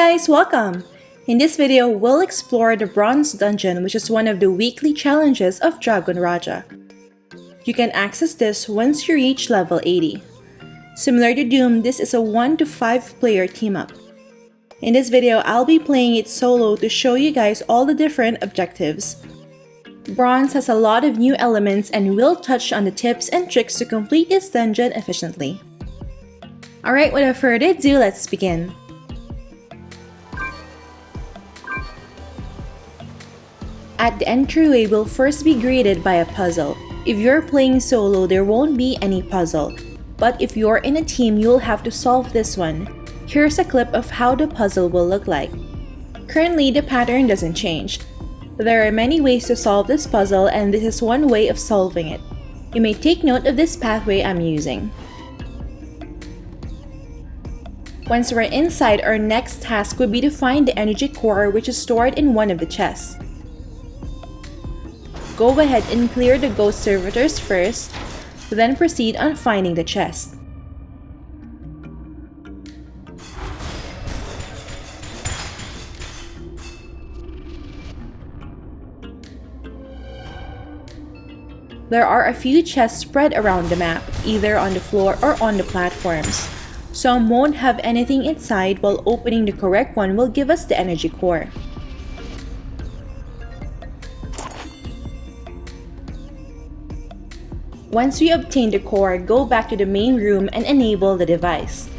guys, welcome! In this video, we'll explore the Bronze Dungeon, which is one of the weekly challenges of Dragon Raja. You can access this once you reach level 80. Similar to Doom, this is a 1 to 5 player team-up. In this video, I'll be playing it solo to show you guys all the different objectives. Bronze has a lot of new elements and we'll touch on the tips and tricks to complete this dungeon efficiently. Alright, without further ado, let's begin. At the entryway, we'll first be greeted by a puzzle. If you're playing solo, there won't be any puzzle. But if you're in a team, you'll have to solve this one. Here's a clip of how the puzzle will look like. Currently, the pattern doesn't change. There are many ways to solve this puzzle, and this is one way of solving it. You may take note of this pathway I'm using. Once we're inside, our next task would be to find the energy core, which is stored in one of the chests. Go ahead and clear the ghost servitors first, then proceed on finding the chest. There are a few chests spread around the map, either on the floor or on the platforms. Some won't have anything inside, while opening the correct one will give us the energy core. Once we obtain the core, go back to the main room and enable the device.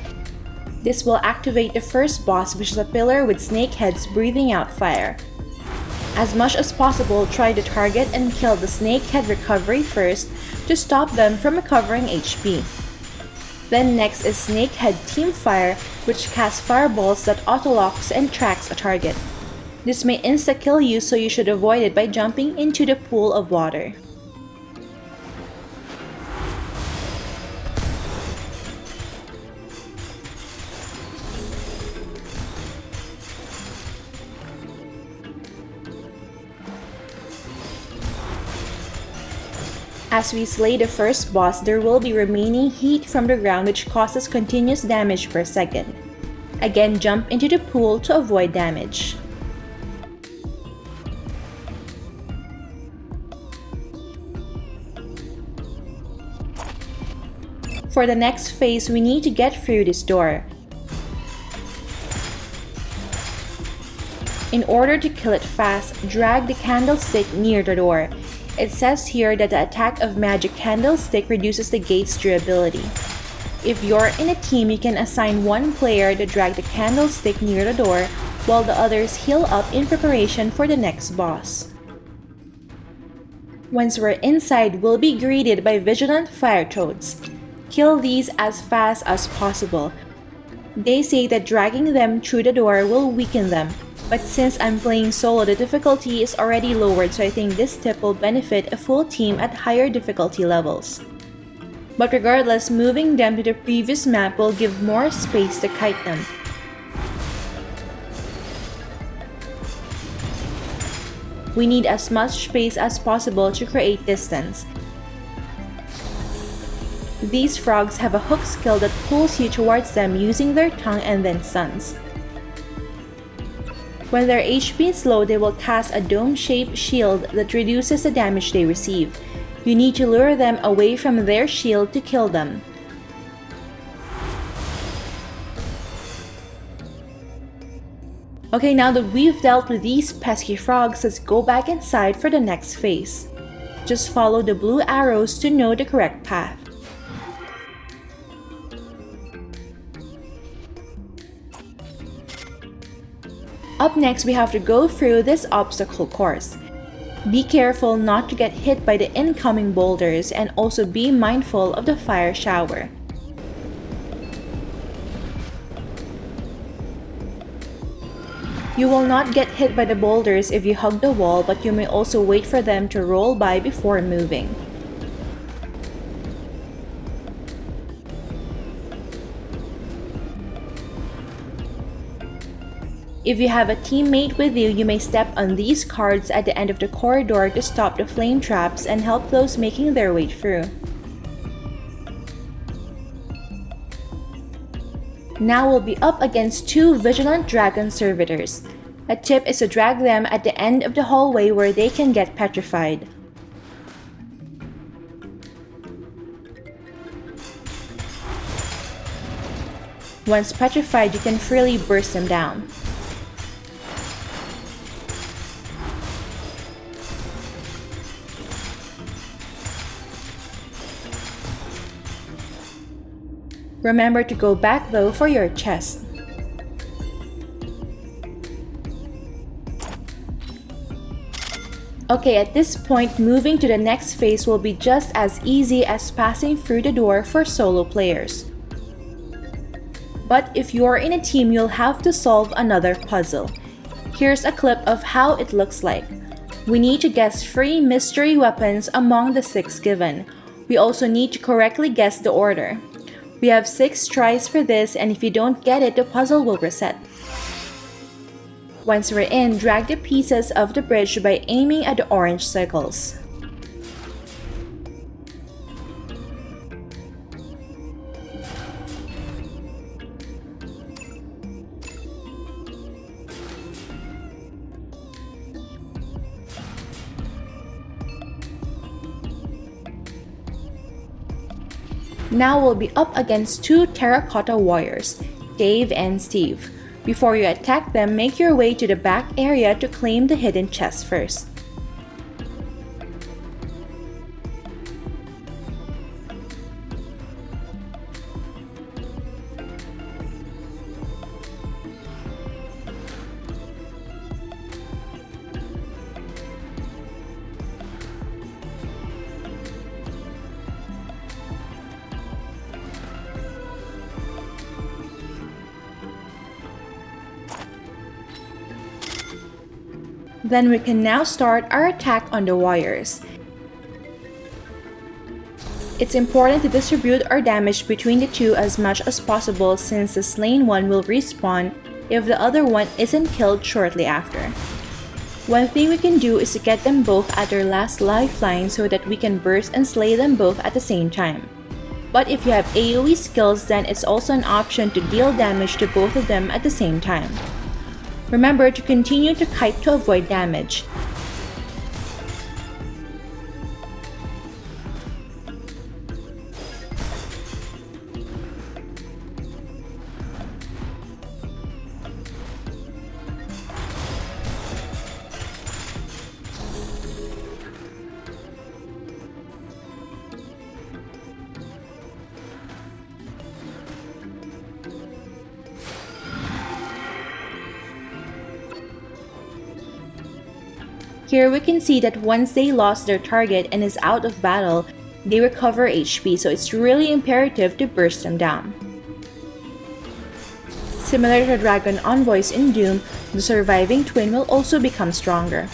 This will activate the first boss, which is a pillar with snake heads breathing out fire. As much as possible, try to target and kill the snake head recovery first to stop them from recovering HP. Then next is snake head team fire, which casts fireballs that auto-locks and tracks a target. This may insta-kill you, so you should avoid it by jumping into the pool of water. As we slay the first boss, there will be remaining heat from the ground, which causes continuous damage per second. Again, jump into the pool to avoid damage. For the next phase, we need to get through this door. In order to kill it fast, drag the candlestick near the door. It says here that the attack of magic candlestick reduces the gate's durability. If you're in a team, you can assign one player to drag the candlestick near the door while the others heal up in preparation for the next boss. Once we're inside, we'll be greeted by vigilant fire toads. Kill these as fast as possible. They say that dragging them through the door will weaken them. But since I'm playing solo, the difficulty is already lowered, so I think this tip will benefit a full team at higher difficulty levels. But regardless, moving them to the previous map will give more space to kite them. We need as much space as possible to create distance. These frogs have a hook skill that pulls you towards them using their tongue and then stuns. When their HP is low, they will cast a dome-shaped shield that reduces the damage they receive. You need to lure them away from their shield to kill them. Okay, now that we've dealt with these pesky frogs, let's go back inside for the next phase. Just follow the blue arrows to know the correct path. Up next, we have to go through this obstacle course. Be careful not to get hit by the incoming boulders, and also be mindful of the fire shower. You will not get hit by the boulders if you hug the wall, but you may also wait for them to roll by before moving. If you have a teammate with you, you may step on these cards at the end of the corridor to stop the flame traps and help those making their way through. Now we'll be up against two vigilant dragon servitors. A tip is to drag them at the end of the hallway where they can get petrified. Once petrified, you can freely burst them down. Remember to go back though for your chest. Okay, at this point, moving to the next phase will be just as easy as passing through the door for solo players. But if you're in a team, you'll have to solve another puzzle. Here's a clip of how it looks like. We need to guess 3 mystery weapons among the 6 given. We also need to correctly guess the order. We have 6 tries for this, and if you don't get it, the puzzle will reset. Once we're in, drag the pieces of the bridge by aiming at the orange circles. Now we'll be up against 2 terracotta warriors, Dave and Steve. Before you attack them, make your way to the back area to claim the hidden chest first. Then we can now start our attack on the warriors. It's important to distribute our damage between the two as much as possible since the slain one will respawn if the other one isn't killed shortly after. One thing we can do is to get them both at their last lifeline so that we can burst and slay them both at the same time. But if you have AoE skills, then it's also an option to deal damage to both of them at the same time. Remember to continue to kite to avoid damage. Here we can see that once they lost their target and is out of battle, they recover HP, so it's really imperative to burst them down. Similar to Dragon Envoys in Doom, the surviving twin will also become stronger.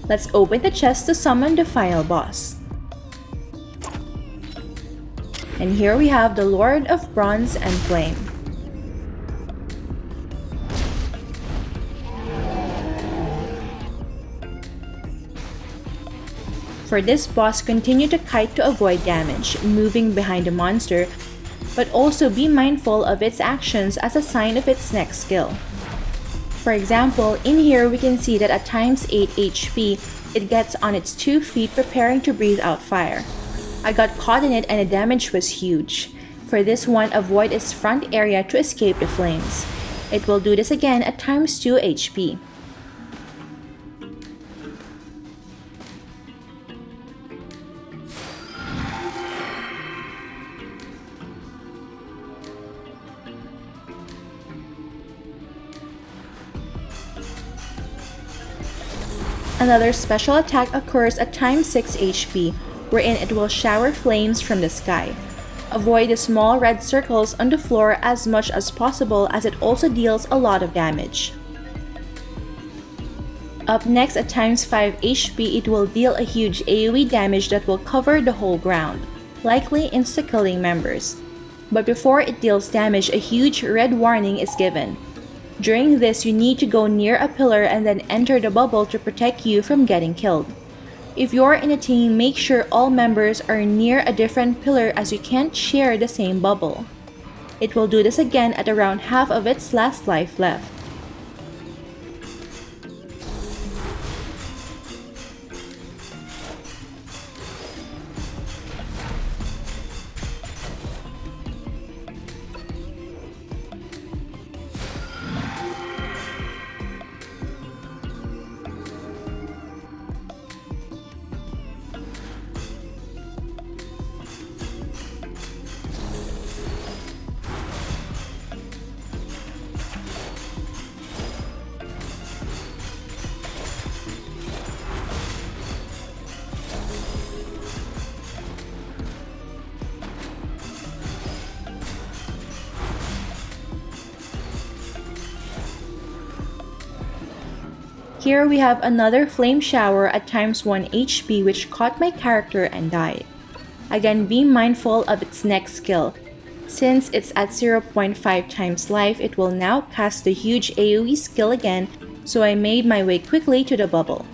Let's open the chest to summon the final boss. And here we have the Lord of Bronze and Flame. For this boss, continue to kite to avoid damage, moving behind the monster, but also be mindful of its actions as a sign of its next skill. For example, in here we can see that at times 8 HP, it gets on its 2 feet preparing to breathe out fire. I got caught in it and the damage was huge. For this one, avoid its front area to escape the flames. It will do this again at times 2 HP. Another special attack occurs at times 6 HP, wherein it will shower flames from the sky. Avoid the small red circles on the floor as much as possible as it also deals a lot of damage. Up next at times 5 HP, it will deal a huge AoE damage that will cover the whole ground, likely insta-killing members. But before it deals damage, a huge red warning is given. During this, you need to go near a pillar and then enter the bubble to protect you from getting killed. If you're in a team, make sure all members are near a different pillar as you can't share the same bubble. It will do this again at around half of its last life left. Here we have another flame shower at times 1 HP which caught my character and died. Again, be mindful of its next skill. Since it's at 0.5 times life, it will now cast the huge AoE skill again, so I made my way quickly to the bubble.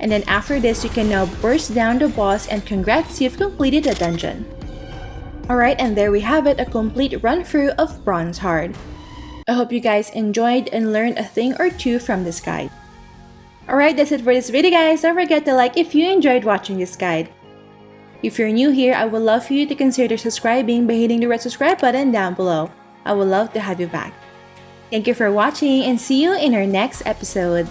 And then after this, you can now burst down the boss and congrats, you've completed the dungeon. Alright, and there we have it, a complete run-through of Bronze Hard. I hope you guys enjoyed and learned a thing or two from this guide. Alright, that's it for this video guys. Don't forget to like if you enjoyed watching this guide. If you're new here, I would love for you to consider subscribing by hitting the red subscribe button down below. I would love to have you back. Thank you for watching and see you in our next episode.